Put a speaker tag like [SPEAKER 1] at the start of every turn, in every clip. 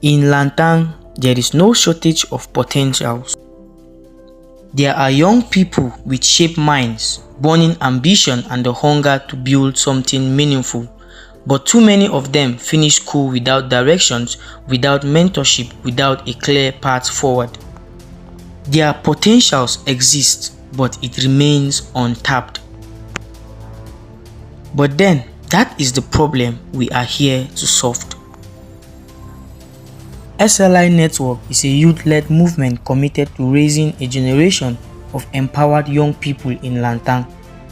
[SPEAKER 1] In Lantang, there is no shortage of potentials. There are young people with sharp minds, burning ambition and the hunger to build something meaningful. But too many of them finish school without directions, without mentorship, without a clear path forward. Their potentials exist, but it remains untapped. But then, that is the problem we are here to solve. SLI-Network is a youth-led movement committed to raising a generation of empowered young people in Lantang.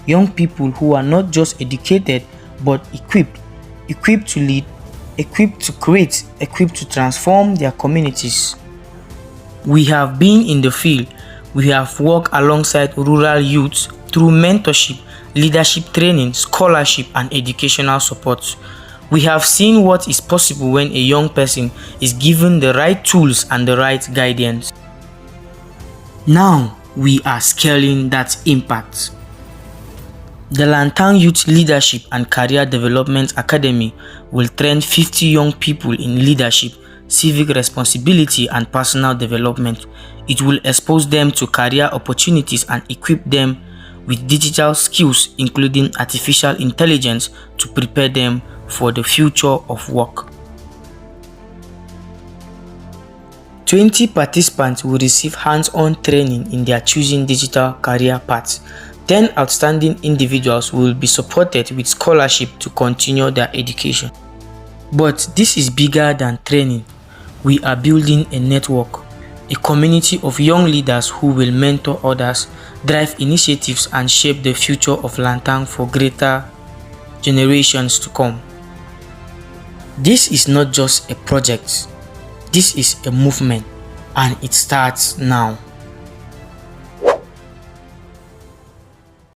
[SPEAKER 1] Young people who are not just educated, but equipped to lead, equipped to create, equipped to transform their communities. We have been in the field. We have worked alongside rural youths through mentorship, leadership training, scholarship, and educational support. We have seen what is possible when a young person is given the right tools and the right guidance. Now, we are scaling that impact. The Lantang Youth Leadership and Career Development Academy will train 50 young people in leadership, civic responsibility, and personal development. It will expose them to career opportunities and equip them with digital skills, including artificial intelligence, to prepare them for the future of work. 20 participants will receive hands-on training in their choosing digital career paths. 10 outstanding individuals will be supported with scholarship to continue their education. But this is bigger than training. We are building a network, a community of young leaders who will mentor others, drive initiatives, and shape the future of Lantang for greater generations to come. This is not just a project, this is a movement, and it starts now.